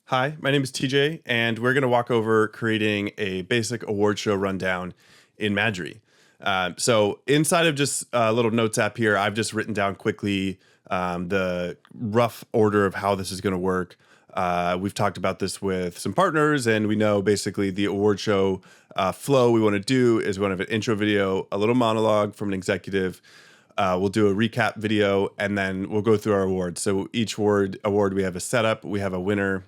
Hi, my name is TJ, and we're going to walk over creating a basic award show rundown in Madry. So inside of just a little notes app here, I've just written down quickly the rough order of how this is going to work. We've talked about this with some partners, and we know basically the award show flow we want to do is we want to have an intro video, a little monologue from an executive. We'll do a recap video, and then we'll go through our awards. So each award we have a setup, we have a winner,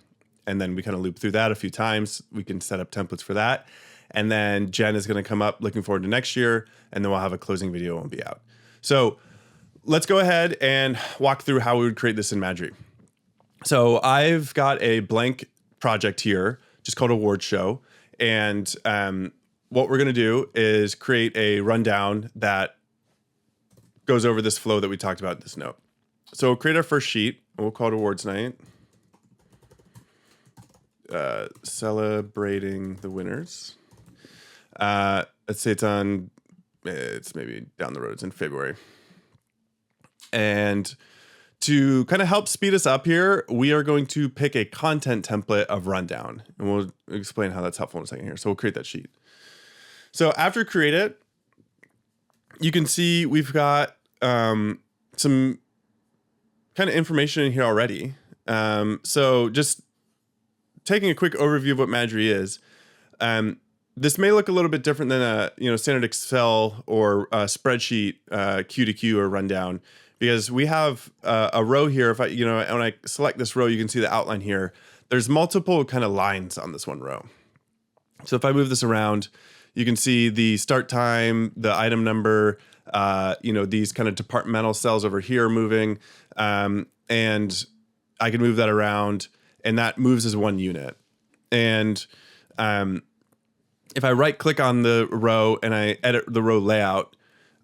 and then we kind of loop through that a few times. We can set up templates for that. And then Jen is going to come up looking forward to next year, and then we'll have a closing video and be out. So let's go ahead and walk through how we would create this in Madry. So I've got a blank project here, just called Award Show. And what we're going to do is create a rundown that goes over this flow that we talked about in this note. So we'll create our first sheet, and we'll call it Awards Night. Celebrating the winners. Let's say it's maybe down the road, it's in February. And to kind of help speed us up here, we are going to pick a content template of rundown, and we'll explain how that's helpful in a second here. So we'll create that sheet. So after you create it, you can see we've got some kind of information in here already. So just taking a quick overview of what Madry is, this may look a little bit different than a standard Excel or a spreadsheet Q to Q or rundown, because we have a row here. If when I select this row, you can see the outline here. There's multiple kind of lines on this one row. So if I move this around, you can see the start time, the item number, these kind of departmental cells over here moving, and I can move that around. And that moves as one unit. And if I right click on the row and I edit the row layout,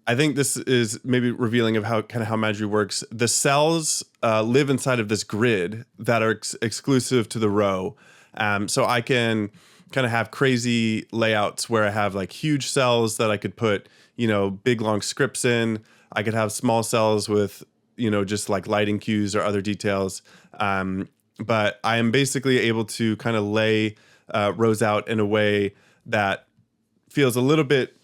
I think this is maybe revealing of how Madry works. The cells live inside of this grid that are exclusive to the row. So I can kind of have crazy layouts where I have like huge cells that I could put, big long scripts in. I could have small cells with, just like lighting cues or other details. But I am basically able to kind of lay rows out in a way that feels a little bit,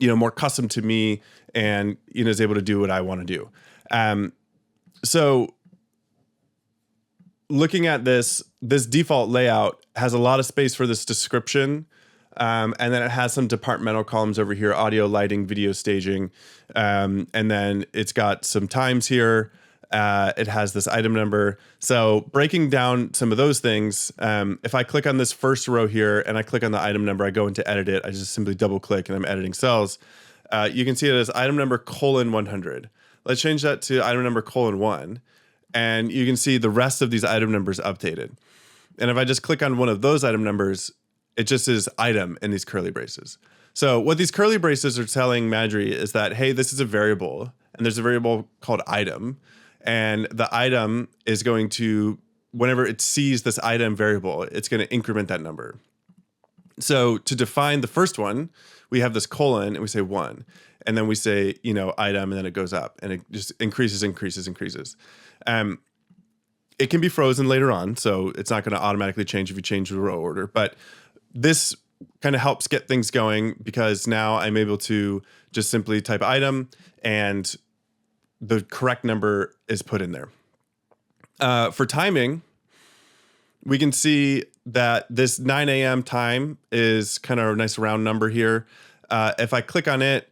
more custom to me, and is able to do what I want to do. So looking at this default layout has a lot of space for this description, and then it has some departmental columns over here: audio, lighting, video staging, and then it's got some times here. It has this item number. So breaking down some of those things, if I click on this first row here and I click on the item number, I go into edit it. I just simply double click and I'm editing cells. You can see it as item number :100. Let's change that to item number :1. And you can see the rest of these item numbers updated. And if I just click on one of those item numbers, it just is item in these curly braces. So what these curly braces are telling Madry is that, hey, this is a variable, and there's a variable called item. And the item is going to, whenever it sees this item variable, it's going to increment that number. So to define the first one, we have this colon and we say 1. And then we say, item, and then it goes up and it just increases. It can be frozen later on, so it's not going to automatically change if you change the row order. But this kind of helps get things going, because now I'm able to just simply type item and the correct number is put in there. For timing, we can see that this 9 a.m. time is kind of a nice round number here. If I click on it,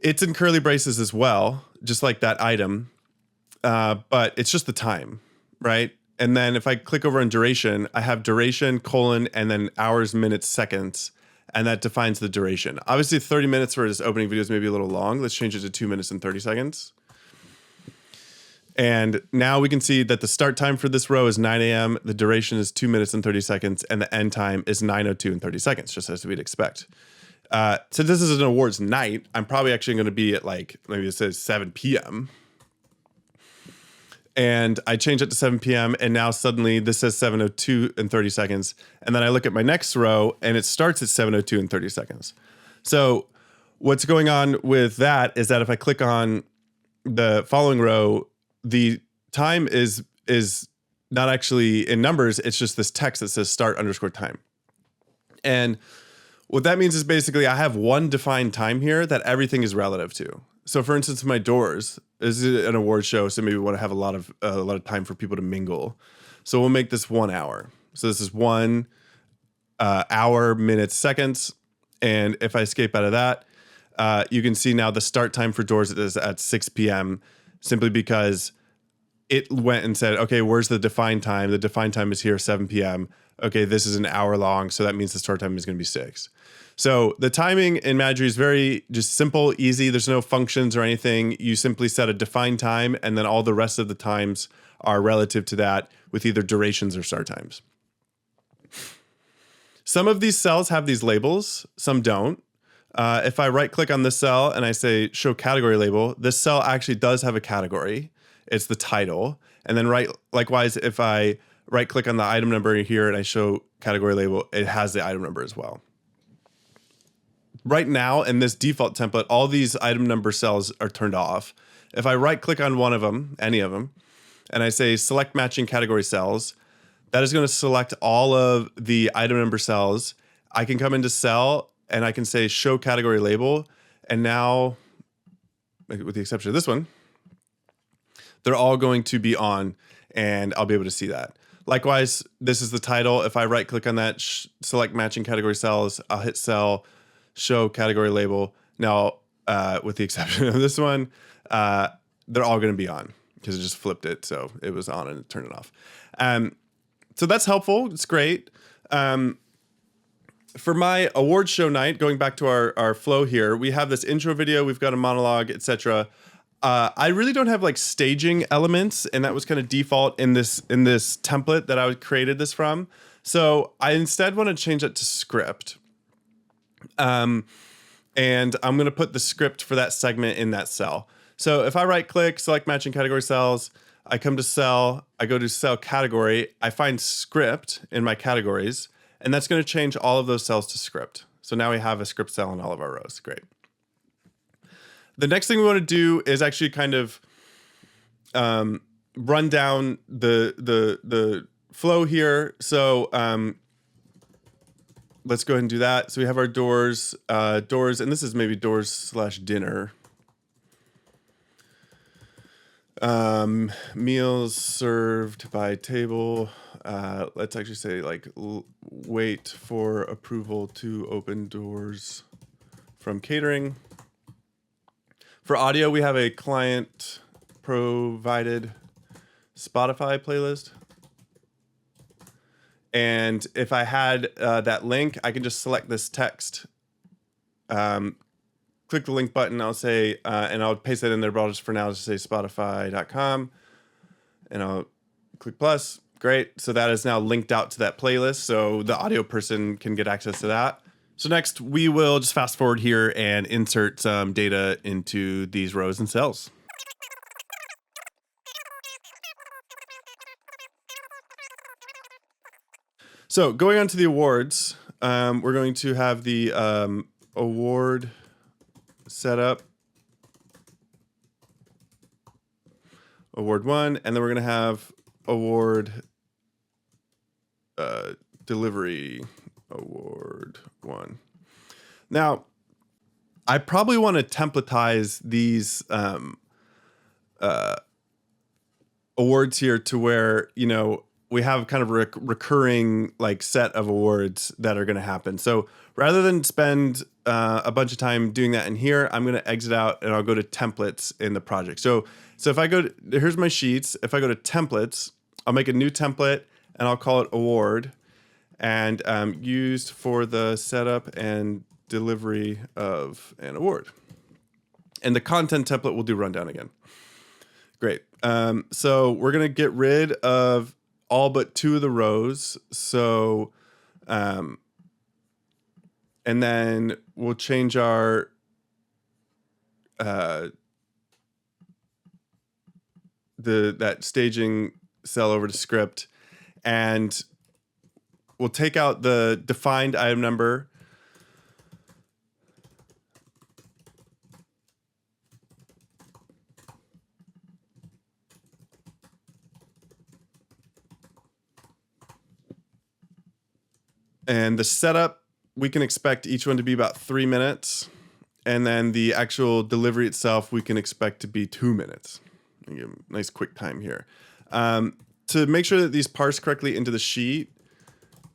it's in curly braces as well, just like that item, but it's just the time, right? And then if I click over on duration, I have duration, colon, and then hours, minutes, seconds, and that defines the duration. Obviously, 30 minutes for this opening video is maybe a little long. Let's change it to 2 minutes and 30 seconds. And now we can see that the start time for this row is 9 a.m., the duration is 2 minutes and 30 seconds, and the end time is 9:02 and 30 seconds, just as we'd expect. So this is an awards night. I'm probably actually going to be at maybe it says 7 p.m. And I change it to 7 p.m. and now suddenly this says 7:02 and 30 seconds. And then I look at my next row and it starts at 7:02 and 30 seconds. So what's going on with that is that if I click on the following row, the time is not actually in numbers. It's just this text that says start underscore time. And what that means is basically I have one defined time here that everything is relative to. So for instance, my doors this is an award show, so maybe we want to have a lot of time for people to mingle. So we'll make this 1 hour. So this is 1 hour, minutes, seconds. And if I escape out of that, you can see now the start time for doors is at 6 p.m. simply because it went and said, okay, where's the defined time? The defined time is here, 7 p.m. Okay, this is an hour long, so that means the start time is going to be 6. So the timing in Madry is very just simple, easy. There's no functions or anything. You simply set a defined time, and then all the rest of the times are relative to that with either durations or start times. Some of these cells have these labels, some don't. If I right click on this cell and I say show category label, this cell actually does have a category. It's the title. And then likewise, if I right click on the item number here and I show category label, it has the item number as well. Right now in this default template, all these item number cells are turned off. If I right click on one of them, any of them, and I say select matching category cells, that is going to select all of the item number cells. I can come into cell and I can say show category label. And now, with the exception of this one, they're all going to be on and I'll be able to see that. Likewise, this is the title. If I right click on that, select matching category cells, I'll hit cell, show category label. Now, with the exception of this one, they're all going to be on because it just flipped it. So it was on and it turned it off. So that's helpful. It's great. For my award show night, going back to our flow here, we have this intro video, we've got a monologue, etc. I really don't have like staging elements, and that was kind of default in this template that I created this from. So I instead want to change that to script. And I'm going to put the script for that segment in that cell. So if I right click, select matching category cells, I come to cell, I go to cell category, I find script in my categories, and that's going to change all of those cells to script. So now we have a script cell in all of our rows. Great. The next thing we want to do is actually kind of run down the flow here. So let's go ahead and do that. So we have our doors, and this is maybe doors/dinner. Meals served by table. Let's actually say like wait for approval to open doors from catering. For audio, we have a client provided Spotify playlist. And if I had that link, I can just select this text, click the link button. I'll say, and I'll paste that in there, but I'll just for now just say spotify.com and I'll click plus. Great. So that is now linked out to that playlist. So the audio person can get access to that. So next we will just fast forward here and insert some data into these rows and cells. So going on to the awards, we're going to have the award setup, award 1, and then we're going to have award delivery, award 1. Now, I probably want to templatize these awards here to where, you know, we have kind of a recurring like set of awards that are going to happen. So rather than spend a bunch of time doing that in here, I'm going to exit out and I'll go to templates in the project. So if I go to, here's my sheets. If I go to templates, I'll make a new template and I'll call it award and used for the setup and delivery of an award. And the content template will do rundown again. Great. So we're going to get rid of all but 2 of the rows. So, and then we'll change our, that staging cell over to script, and we'll take out the defined item number. And the setup, we can expect each one to be about 3 minutes. And then the actual delivery itself, we can expect to be 2 minutes. Nice quick time here. To make sure that these parse correctly into the sheet,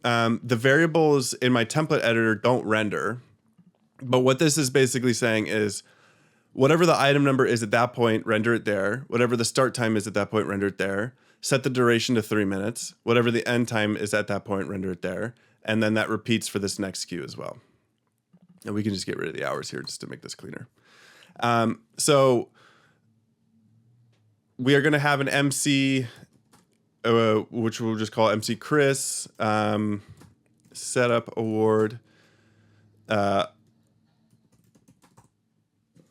the variables in my template editor don't render. But what this is basically saying is whatever the item number is at that point, render it there. Whatever the start time is at that point, render it there. Set the duration to 3 minutes. Whatever the end time is at that point, render it there. And then that repeats for this next queue as well. And we can just get rid of the hours here just to make this cleaner. So we are going to have an MC, which we'll just call MC Chris, setup award,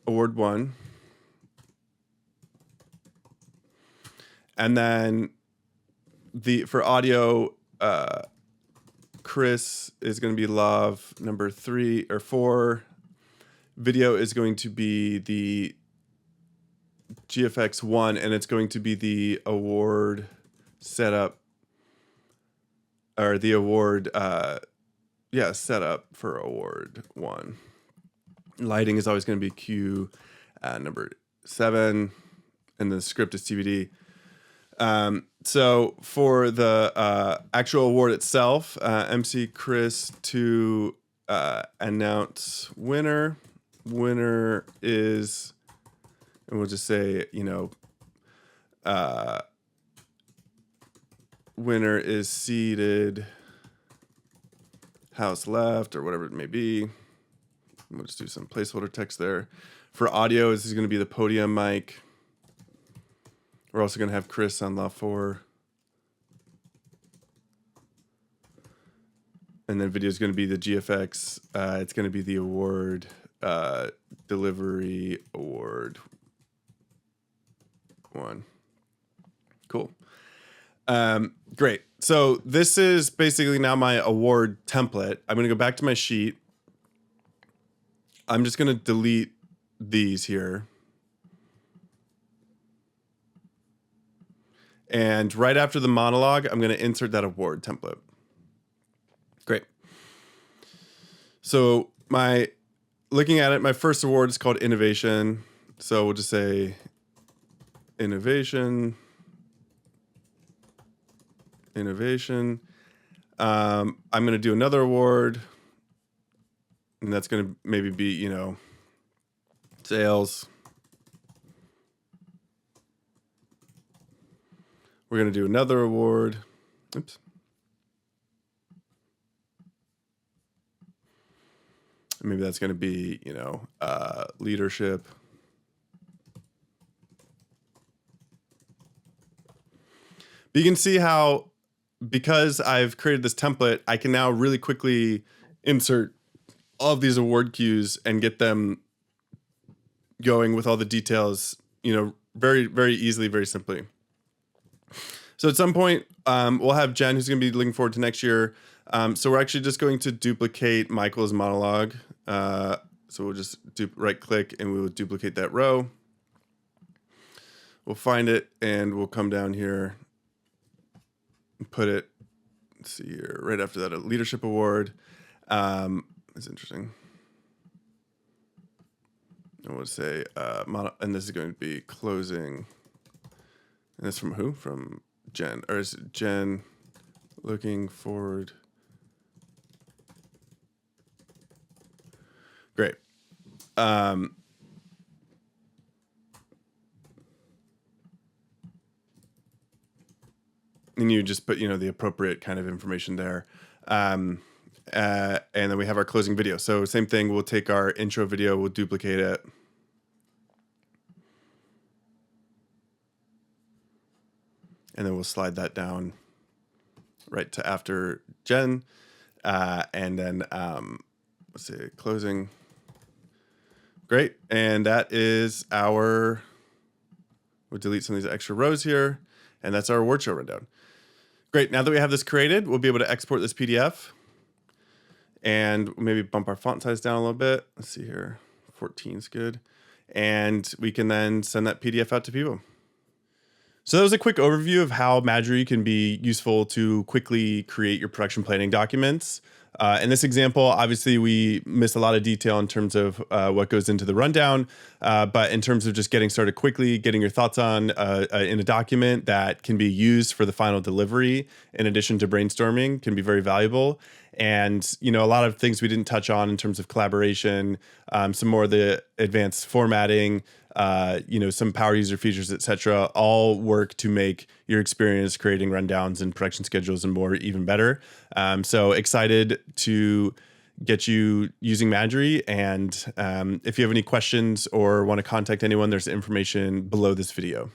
award 1. And then for audio, Chris is going to be Love number 3 or 4. Video is going to be the GFX 1, and it's going to be the award setup, or the award, setup for award 1. Lighting is always going to be Q number 7, and the script is TBD. So for the actual award itself, MC Chris to announce winner. Winner is, and we'll just say, winner is seated house left, or whatever it may be. We'll just do some placeholder text there. For audio, this is going to be the podium mic. We're also going to have Chris on La 4. And then video is going to be the GFX. It's going to be the award, delivery award 1. Cool. Great. So this is basically now my award template. I'm going to go back to my sheet. I'm just going to delete these here. And right after the monologue, I'm going to insert that award template. Great. So looking at it, my first award is called Innovation. So we'll just say Innovation. I'm going to do another award. And that's going to maybe be, sales. We're going to do another award. Oops. Maybe that's going to be, leadership. But you can see how, because I've created this template, I can now really quickly insert all of these award cues and get them going with all the details, very, very easily, very simply. So at some point, we'll have Jen, who's going to be looking forward to next year. So we're actually just going to duplicate Michael's monologue. So we'll just right click and we will duplicate that row. We'll find it and we'll come down here and put it, let's see here, right after that, a leadership award. It's interesting. And we'll say, and this is going to be closing. And that's from who? From Jen. Or is it Jen looking forward? Great. And you just put, the appropriate kind of information there. And then we have our closing video. So same thing, we'll take our intro video, we'll duplicate it. And then we'll slide that down right to after Jen. And then let's see, closing. Great. And that is we'll delete some of these extra rows here. And that's our award show rundown. Great. Now that we have this created, we'll be able to export this PDF. And maybe bump our font size down a little bit. Let's see here. 14 is good. And we can then send that PDF out to people. So that was a quick overview of how Madry can be useful to quickly create your production planning documents. In this example, obviously, we missed a lot of detail in terms of what goes into the rundown. But in terms of just getting started quickly, getting your thoughts on in a document that can be used for the final delivery, in addition to brainstorming, can be very valuable. And, a lot of things we didn't touch on in terms of collaboration, some more of the advanced formatting, some power user features, etc., all work to make your experience creating rundowns and production schedules and more even better. So excited to get you using Madry. And if you have any questions or want to contact anyone, there's information below this video.